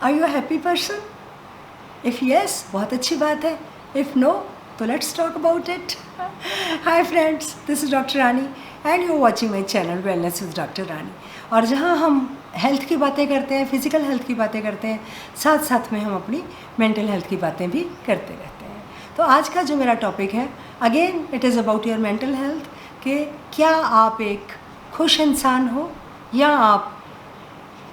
Are you a happy person? If yes, बहुत अच्छी बात है. इफ़ नो, तो let's talk about it. Hi friends, this is doctor Rani and you are watching my channel wellness with doctor Rani. और जहाँ हम health की बातें करते हैं, फिज़िकल हेल्थ की बातें करते हैं, साथ साथ में हम अपनी मेंटल हेल्थ की बातें भी करते रहते हैं. तो आज का जो मेरा टॉपिक है, again it is about your mental health, कि क्या आप एक खुश इंसान हो या आप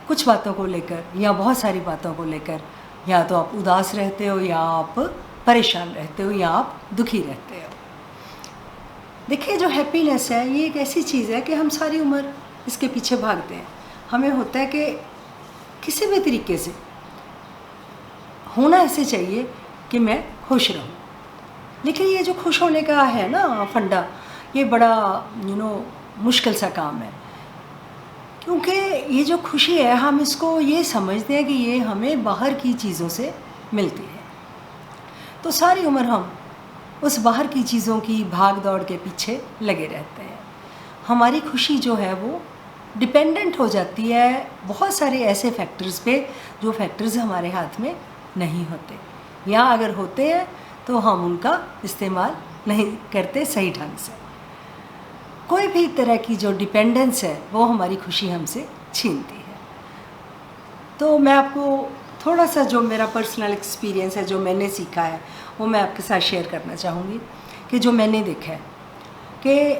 कुछ बातों को लेकर या बहुत सारी बातों को लेकर या तो आप उदास रहते हो या आप परेशान रहते हो या आप दुखी रहते हो. देखिए, जो हैप्पीनेस है ये एक ऐसी चीज़ है कि हम सारी उम्र इसके पीछे भागते हैं. हमें होता है कि किसी भी तरीके से होना ऐसे चाहिए कि मैं खुश रहूं. लेकिन ये जो खुश होने का है ना फंडा, ये बड़ा मुश्किल सा काम है. क्योंकि ये जो खुशी है, हम इसको ये समझते हैं कि ये हमें बाहर की चीज़ों से मिलती है. तो सारी उम्र हम उस बाहर की चीज़ों की भाग दौड़ के पीछे लगे रहते हैं. हमारी खुशी जो है वो डिपेंडेंट हो जाती है बहुत सारे ऐसे फैक्टर्स पे, जो फैक्टर्स हमारे हाथ में नहीं होते, या अगर होते हैं तो हम उनका इस्तेमाल नहीं करते सही ढंग से. कोई भी तरह की जो डिपेंडेंस है वो हमारी खुशी हमसे छीनती है. तो मैं आपको थोड़ा सा जो मेरा पर्सनल एक्सपीरियंस है, जो मैंने सीखा है, वो मैं आपके साथ शेयर करना चाहूँगी. कि जो मैंने देखा है कि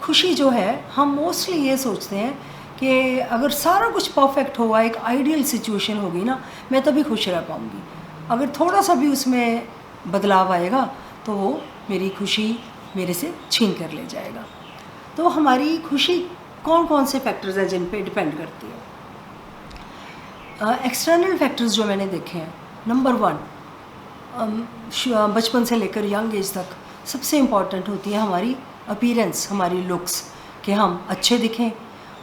खुशी जो है, हम मोस्टली ये सोचते हैं कि अगर सारा कुछ परफेक्ट होगा, एक आइडियल सिचुएशन होगी ना, मैं तभी खुश रह पाऊँगी. अगर थोड़ा सा भी उसमें बदलाव आएगा तो वो मेरी खुशी मेरे से छीन कर ले जाएगा. तो हमारी खुशी कौन कौन से फैक्टर्स हैं जिन पे डिपेंड करती है. एक्सटर्नल फैक्टर्स जो मैंने देखे हैं, नंबर 1, बचपन से लेकर यंग एज तक सबसे इम्पॉर्टेंट होती है हमारी अपीयरेंस, हमारी लुक्स, कि हम अच्छे दिखें,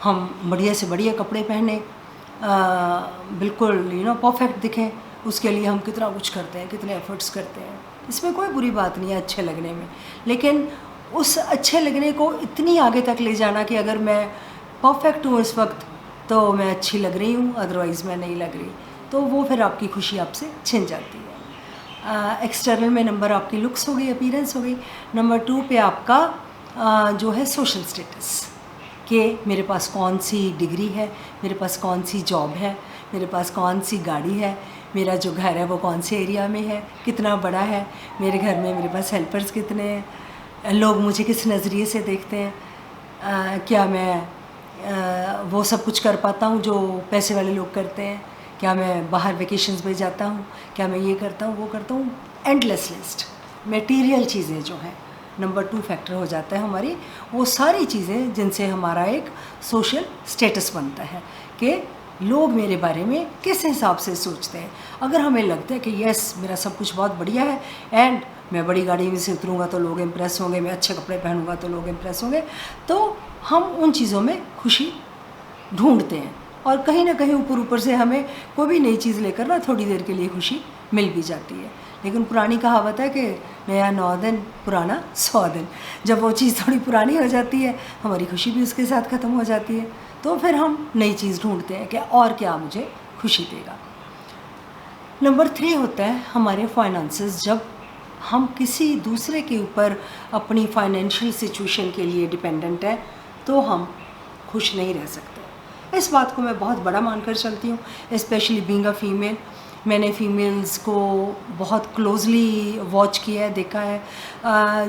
हम बढ़िया से बढ़िया कपड़े पहने, बिल्कुल परफेक्ट दिखें. उसके लिए हम कितना कुछ करते हैं, कितने एफर्ट्स करते हैं. इसमें कोई बुरी बात नहीं है अच्छे लगने में, लेकिन उस अच्छे लगने को इतनी आगे तक ले जाना कि अगर मैं परफेक्ट हूँ इस वक्त तो मैं अच्छी लग रही हूँ, अदरवाइज़ मैं नहीं लग रही, तो वो फिर आपकी खुशी आपसे छिन जाती है. एक्सटर्नल में नंबर आपकी लुक्स हो गई, अपीयरेंस हो गई. नंबर 2 पे आपका जो है सोशल स्टेटस, कि मेरे पास कौन सी डिग्री है, मेरे पास कौन सी जॉब है, मेरे पास कौन सी गाड़ी है, मेरा जो घर है वो कौन से एरिया में है, कितना बड़ा है, मेरे घर में मेरे पास हेल्पर्स कितने हैं, लोग मुझे किस नज़रिए से देखते हैं, क्या मैं वो सब कुछ कर पाता हूँ जो पैसे वाले लोग करते हैं, क्या मैं बाहर वेकेशंस पे जाता हूँ, क्या मैं ये करता हूँ वो करता हूँ. एंडलेस लिस्ट मटेरियल चीज़ें जो हैं, नंबर 2 फैक्टर हो जाता है हमारी वो सारी चीज़ें जिनसे हमारा एक सोशल स्टेटस बनता है कि लोग मेरे बारे में किस हिसाब से सोचते हैं. अगर हमें लगता है कि यस मेरा सब कुछ बहुत बढ़िया है एंड मैं बड़ी गाड़ी में से उतरूँगा तो लोग इम्प्रेस होंगे, मैं अच्छे कपड़े पहनूँगा तो लोग इम्प्रेस होंगे, तो हम उन चीज़ों में खुशी ढूंढते हैं. और कहीं ना कहीं ऊपर ऊपर से हमें कोई भी नई चीज़ लेकर ना थोड़ी देर के लिए खुशी मिल भी जाती है. लेकिन पुरानी कहावत है कि नया 9 दिन, पुराना 100 दिन. जब वो चीज़ थोड़ी पुरानी हो जाती है, हमारी खुशी भी उसके साथ ख़त्म हो जाती है. तो फिर हम नई चीज़ ढूंढते हैं कि और क्या मुझे खुशी देगा. नंबर 3 होता है हमारे फाइनेंसेस. जब हम किसी दूसरे के ऊपर अपनी फाइनेंशियल सिचुएशन के लिए डिपेंडेंट है तो हम खुश नहीं रह सकते. इस बात को मैं बहुत बड़ा मानकर चलती हूँ, स्पेशली बीइंग अ फीमेल. मैंने फीमेल्स को बहुत क्लोजली वॉच किया है, देखा है.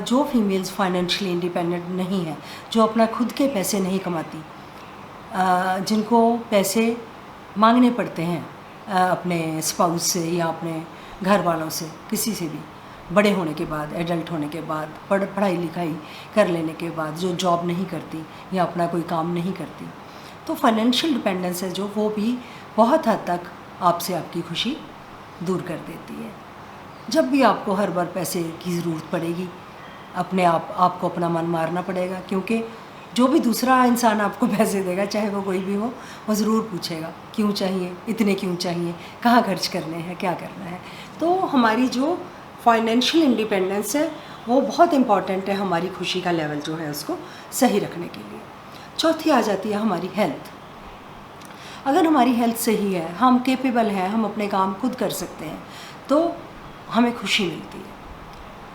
जो फीमेल्स फाइनेंशियली इंडिपेंडेंट नहीं है, जो अपना खुद के पैसे नहीं कमाती, जिनको पैसे मांगने पड़ते हैं अपने स्पाउस से या अपने घर वालों से, किसी से भी, बड़े होने के बाद, एडल्ट होने के बाद, पढ़ाई लिखाई कर लेने के बाद, जो जॉब नहीं करती या अपना कोई काम नहीं करती, तो फाइनेंशियल डिपेंडेंस है जो, वो भी बहुत हद तक आपसे आपकी खुशी दूर कर देती है. जब भी आपको हर बार पैसे की ज़रूरत पड़ेगी, अपने आपको अपना मन मारना पड़ेगा, क्योंकि जो भी दूसरा इंसान आपको पैसे देगा, चाहे वो कोई भी हो, वो ज़रूर पूछेगा क्यों चाहिए, इतने क्यों चाहिए, कहाँ खर्च करने हैं, क्या करना है. तो हमारी जो फाइनेंशियल इंडिपेंडेंस है वो बहुत इम्पॉर्टेंट है हमारी खुशी का लेवल जो है उसको सही रखने के लिए. चौथी आ जाती है हमारी हेल्थ. अगर हमारी हेल्थ सही है, हम केपेबल हैं, हम अपने काम खुद कर सकते हैं, तो हमें खुशी मिलती है।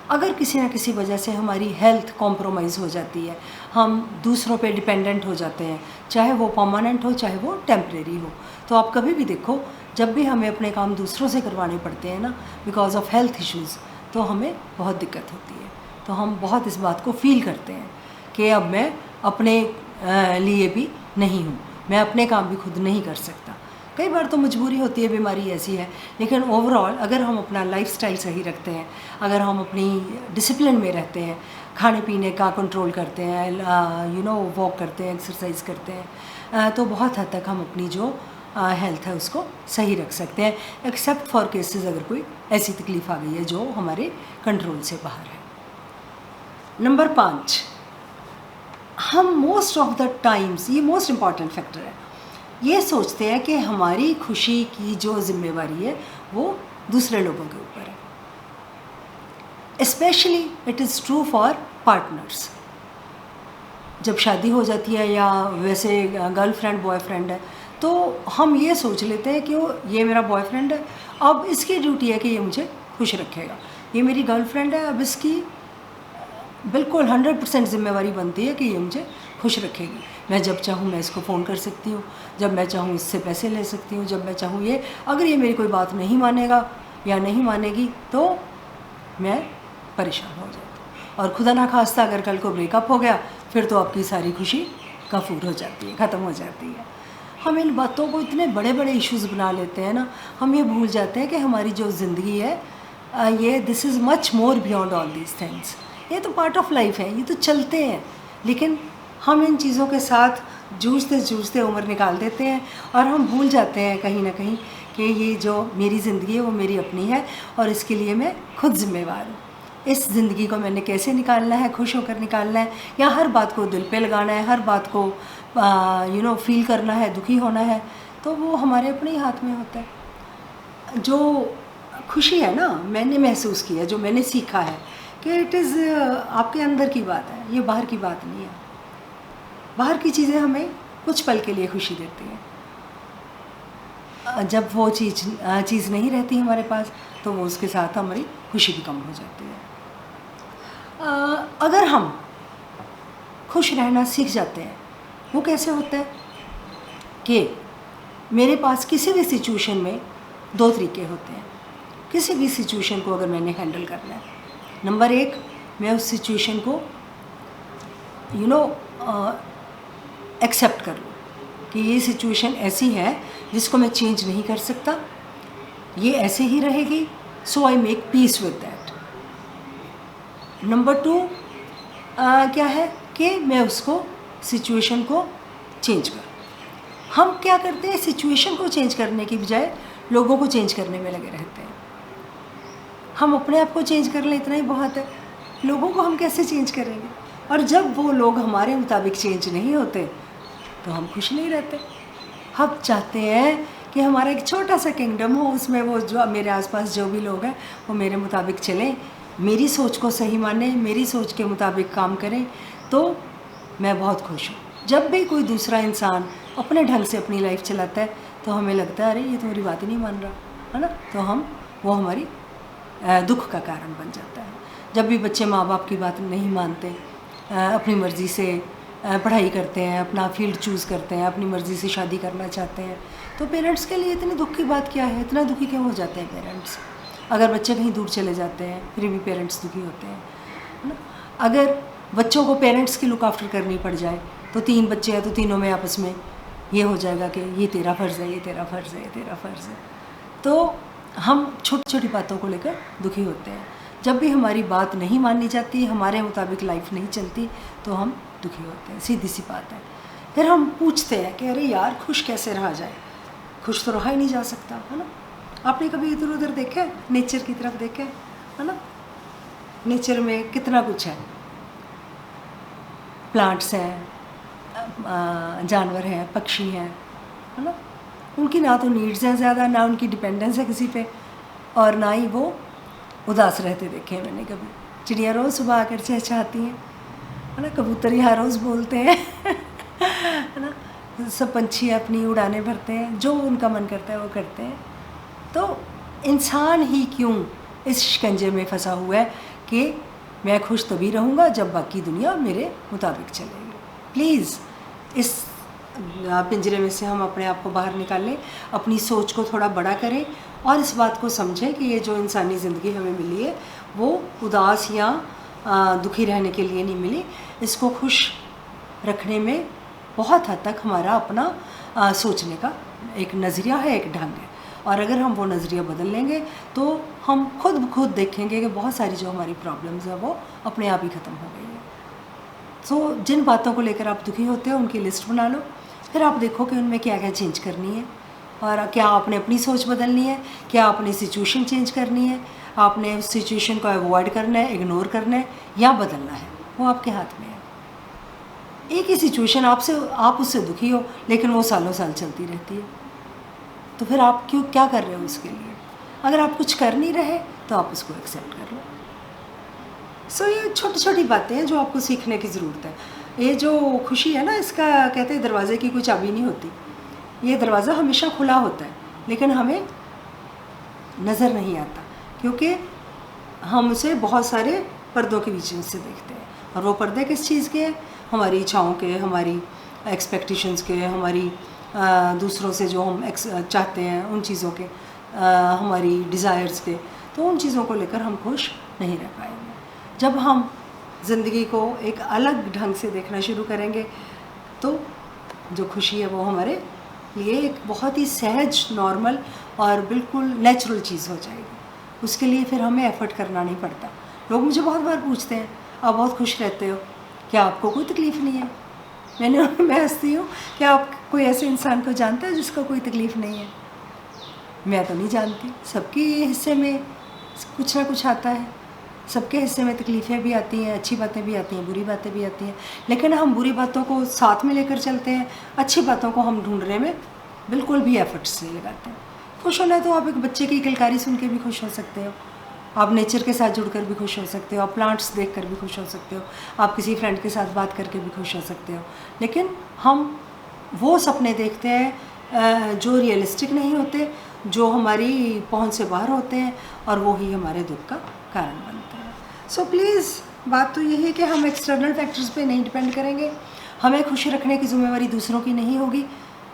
अगर किसी ना किसी वजह से हमारी हेल्थ कॉम्प्रोमाइज़ हो जाती है, हम दूसरों पे डिपेंडेंट हो जाते हैं, चाहे वो परमानेंट हो चाहे वो टेम्परेरी हो, तो आप कभी भी देखो, जब भी हमें अपने काम दूसरों से करवाने पड़ते हैं ना, बिकॉज ऑफ हेल्थ इश्यूज़, तो हमें बहुत दिक्कत होती है। तो हम बहुत इस बात को फील करते हैं कि अब मैं अपने लिए भी नहीं हूँ, मैं अपने काम भी खुद नहीं कर सकता। कई बार तो मजबूरी होती है, बीमारी ऐसी है, लेकिन ओवरऑल अगर हम अपना लाइफस्टाइल सही रखते हैं, अगर हम अपनी डिसिप्लिन में रहते हैं, खाने पीने का कंट्रोल करते हैं, वॉक करते हैं, एक्सरसाइज करते हैं, तो बहुत हद तक हम अपनी जो हेल्थ है उसको सही रख सकते हैं, एक्सेप्ट फॉर केसेस अगर कोई ऐसी तकलीफ़ आ गई है जो हमारे कंट्रोल से बाहर है। नंबर 5, हम मोस्ट ऑफ द टाइम्स, ये मोस्ट इम्पॉर्टेंट फैक्टर है, ये सोचते हैं कि हमारी खुशी की जो जिम्मेवारी है वो दूसरे लोगों के ऊपर है। Specially it is true for partners. जब शादी हो जाती है या वैसे गर्लफ्रेंड बॉयफ्रेंड है, तो हम ये सोच लेते हैं कि ये मेरा बॉयफ्रेंड है, अब इसकी ड्यूटी है कि ये मुझे खुश रखेगा। ये मेरी गर्लफ्रेंड है, अब इसकी बिल्कुल 100% ज़िम्मेवारी बनती है कि ये मुझे खुश रखेगी। मैं जब चाहूँ मैं इसको फ़ोन कर सकती हूँ, जब मैं चाहूँ इससे पैसे ले सकती हूँ, जब मैं चाहूँ ये, अगर ये मेरी कोई बात नहीं मानेगा या नहीं मानेगी तो मैं परेशान हो जाती हूँ। और खुदा ना खास्ता अगर कल को ब्रेकअप हो गया, फिर तो आपकी सारी खुशी कफूर हो जाती है, ख़त्म हो जाती है। हम इन बातों को इतने बड़े बड़े इश्यूज़ बना लेते हैं ना, हम ये भूल जाते हैं कि हमारी जो ज़िंदगी है ये this is much more beyond all these things. ये तो पार्ट ऑफ लाइफ है, ये तो चलते हैं, लेकिन हम इन चीज़ों के साथ जूझते जूझते उम्र निकाल देते हैं और हम भूल जाते हैं कहीं ना कहीं कि ये जो मेरी ज़िंदगी है वो मेरी अपनी है और इसके लिए मैं खुद ज़िम्मेवार हूँ। इस ज़िंदगी को मैंने कैसे निकालना है, खुश होकर निकालना है, या हर बात को दिल पे लगाना है, हर बात को फील करना है, दुखी होना है, तो वो हमारे अपने ही हाथ में होता है। जो खुशी है ना, मैंने महसूस किया, जो मैंने सीखा है कि इट इज़ आपके अंदर की बात है, ये बाहर की बात नहीं है। बाहर की चीज़ें हमें कुछ पल के लिए खुशी देती हैं, जब वो चीज़ नहीं रहती हमारे पास तो वो उसके साथ हमारी खुशी भी कम हो जाती है। अगर हम खुश रहना सीख जाते हैं, वो कैसे होता है कि मेरे पास किसी भी सिचुएशन में 2 तरीके होते हैं। किसी भी सिचुएशन को अगर मैंने हैंडल करना है, नंबर 1, मैं उस सिचुएशन को एक्सेप्ट कर लूँ कि ये सिचुएशन ऐसी है जिसको मैं चेंज नहीं कर सकता, ये ऐसे ही रहेगी, so I make peace with that. Number 2 क्या है कि मैं उसको सिचुएशन को चेंज करूँ। हम क्या करते हैं, सिचुएशन को चेंज करने की बजाय लोगों को चेंज करने में लगे रहते हैं। हम अपने आप को चेंज कर लें, इतना ही बहुत है, लोगों को हम कैसे चेंज करेंगे? और जब वो लोग हमारे मुताबिक चेंज नहीं होते तो हम खुश नहीं रहते। हम चाहते हैं कि हमारा एक छोटा सा किंगडम हो, उसमें वो जो मेरे आसपास जो भी लोग हैं वो मेरे मुताबिक चलें, मेरी सोच को सही माने, मेरी सोच के मुताबिक काम करें, तो मैं बहुत खुश हूँ। जब भी कोई दूसरा इंसान अपने ढंग से अपनी लाइफ चलाता है तो हमें लगता है अरे ये तो मेरी बात ही नहीं मान रहा है ना, तो वो हमारी दुख का कारण बन जाता है। जब भी बच्चे माँ बाप की बात नहीं मानते, अपनी मर्ज़ी से पढ़ाई करते हैं, अपना फील्ड चूज़ करते हैं, अपनी मर्ज़ी से शादी करना चाहते हैं, तो पेरेंट्स के लिए इतनी दुख की बात क्या है? इतना दुखी क्यों हो जाते हैं पेरेंट्स? अगर बच्चे कहीं दूर चले जाते हैं फिर भी पेरेंट्स दुखी होते हैं, है ना। अगर बच्चों को पेरेंट्स की लुक आफ्टर करनी पड़ जाए तो 3 बच्चे हैं तो तीनों में आपस में ये हो जाएगा कि ये तेरा फ़र्ज़ है, ये तेरा फ़र्ज़ है, ये तेरा फ़र्ज़ है। तो हम छोटी छोटी बातों को लेकर दुखी होते हैं। जब भी हमारी बात नहीं मानी जाती, हमारे मुताबिक लाइफ नहीं चलती, तो हम दुखी होते हैं, सीधी सी बात है। फिर हम पूछते हैं कि अरे यार खुश कैसे रहा जाए? खुश तो रहा ही नहीं जा सकता, है ना। आपने कभी इधर उधर देखा है, नेचर की तरफ देखा है ना। नेचर में कितना कुछ है, प्लांट्स हैं, जानवर हैं, पक्षी हैं, है ना। उनकी ना तो नीड्स हैं ज़्यादा, ना उनकी डिपेंडेंस है किसी पे, और ना ही वो उदास रहते देखे हैं मैंने कभी। चिड़िया रोज़ सुबह आकर चहचहाती हैं, है ना, कबूतर यहाँ रोज़ बोलते हैं है ना। सब पंछी अपनी उड़ानें भरते हैं, जो उनका मन करता है वो करते हैं। तो इंसान ही क्यों इस शिकंजे में फंसा हुआ है कि मैं खुश तभी रहूँगा जब बाकी दुनिया मेरे मुताबिक चलेगी। प्लीज़ इस पिंजरे में से हम अपने आप को बाहर निकालें, अपनी सोच को थोड़ा बड़ा करें और इस बात को समझें कि ये जो इंसानी ज़िंदगी हमें मिली है वो उदास या दुखी रहने के लिए नहीं मिली। इसको खुश रखने में बहुत हद तक हमारा अपना सोचने का एक नज़रिया है, एक ढंग है, और अगर हम वो नज़रिया बदल लेंगे तो हम खुद ब खुद देखेंगे कि बहुत सारी जो हमारी प्रॉब्लम्स है वो अपने आप ही ख़त्म हो गई है। तो जिन बातों को लेकर आप दुखी होते हो उनकी लिस्ट बना लो, फिर आप देखो कि उनमें क्या क्या चेंज करनी है, और क्या आपने अपनी सोच बदलनी है, क्या आपने सिचुएशन चेंज करनी है, आपने उस सिचुएशन को अवॉइड करना है, इग्नोर करना है या बदलना है, वो आपके हाथ में है। एक ही सिचुएशन आप उससे दुखी हो लेकिन वो सालों साल चलती रहती है, तो फिर आप क्या कर रहे हो उसके लिए? अगर आप कुछ कर नहीं रहे तो आप उसको एक्सेप्ट कर लो। सो ये छोटी छोटी बातें हैं जो आपको सीखने की ज़रूरत है। ये जो खुशी है ना, इसका कहते हैं दरवाजे की कोई चाबी नहीं होती, ये दरवाज़ा हमेशा खुला होता है लेकिन हमें नज़र नहीं आता क्योंकि हम उसे बहुत सारे पर्दों के बीच से देखते हैं। और वो पर्दे किस चीज़ के हैं? हमारी इच्छाओं के, हमारी एक्सपेक्टेशंस के, हमारी दूसरों से जो हम चाहते हैं उन चीज़ों के, हमारी डिज़ायर्स के। तो उन चीज़ों को लेकर हम खुश नहीं रह पाएंगे। जब हम ज़िंदगी को एक अलग ढंग से देखना शुरू करेंगे तो जो खुशी है वो हमारे लिए एक बहुत ही सहज, नॉर्मल और बिल्कुल नेचुरल चीज़ हो जाएगी। उसके लिए फिर हमें एफ़र्ट करना नहीं पड़ता। लोग मुझे बहुत बार पूछते हैं, आप बहुत खुश रहते हो, क्या आपको कोई तकलीफ़ नहीं है? मैं हंसती हूँ, क्या आप कोई ऐसे इंसान को जानते हैं जिसको कोई तकलीफ़ नहीं है? मैं तो नहीं जानती। सबके हिस्से में कुछ ना कुछ आता है, सबके हिस्से में तकलीफ़ें भी आती हैं, अच्छी बातें भी आती हैं, बुरी बातें भी आती हैं, लेकिन हम बुरी बातों को साथ में लेकर चलते हैं, अच्छी बातों को हम ढूंढने में बिल्कुल भी एफर्ट्स नहीं लगाते हैं। खुश होना है तो आप एक बच्चे की किलकारी सुन के भी खुश हो सकते हो, आप नेचर के साथ जुड़कर भी खुश हो सकते हो, आप प्लांट्स देखकर भी खुश हो सकते हो, आप किसी फ्रेंड के साथ बात करके भी खुश हो सकते हो। लेकिन हम वो सपने देखते हैं जो रियलिस्टिक नहीं होते, जो हमारी पहुंच से बाहर होते हैं, और वो ही हमारे दुख का कारण बनते हैं। सो प्लीज़ बात तो यही है कि हम एक्सटर्नल फैक्टर्स पे नहीं डिपेंड करेंगे। हमें खुश रखने की जिम्मेवारी दूसरों की नहीं होगी,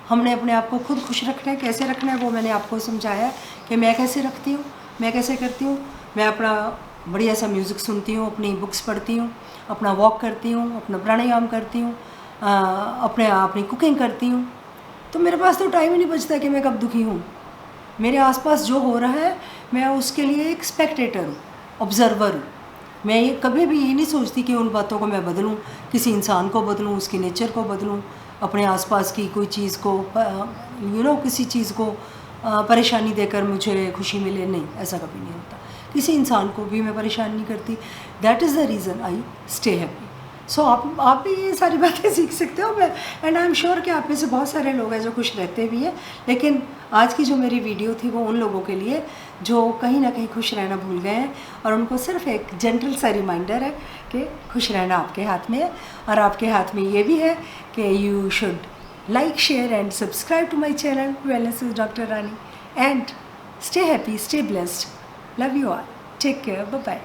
हमने अपने आप को खुद खुश रखना है। कैसे रखना है वो मैंने आपको समझाया कि मैं कैसे रखती हूँ, मैं कैसे करती हूँ। मैं अपना बढ़िया सा म्यूज़िक सुनती हूँ, अपनी बुक्स पढ़ती हूँ, अपना वॉक करती हूँ, अपना प्राणायाम करती हूँ, अपनी कुकिंग करती हूँ। तो मेरे पास तो टाइम ही नहीं बचता कि मैं कब दुखी हूँ। मेरे आसपास जो हो रहा है मैं उसके लिए एक स्पेक्टेटर हूँ, ऑब्ज़र्वर हूँ। मैं ये कभी भी ये नहीं सोचती कि उन बातों को मैं बदलूँ, किसी इंसान को बदलूँ, उसकी नेचर को बदलूँ, अपने आसपास की कोई चीज़ को किसी चीज़ को परेशानी देकर मुझे खुशी मिले। नहीं, ऐसा कभी नहीं होता। किसी इंसान को भी मैं परेशान नहीं करती। That is the reason I stay happy. So आप भी ये सारी बातें सीख सकते हो। मैं एंड आई एम श्योर कि आप में से बहुत सारे लोग हैं जो खुश रहते भी हैं, लेकिन आज की जो मेरी वीडियो थी वो उन लोगों के लिए जो कहीं ना कहीं खुश रहना भूल गए हैं, और उनको सिर्फ एक जेंटल सा रिमाइंडर है कि खुश रहना आपके हाथ में है। और आपके हाथ में ये भी है कि you should like, share and subscribe to my channel wellness with doctor Rani, and stay happy, stay blessed, love you all, take care, bye bye.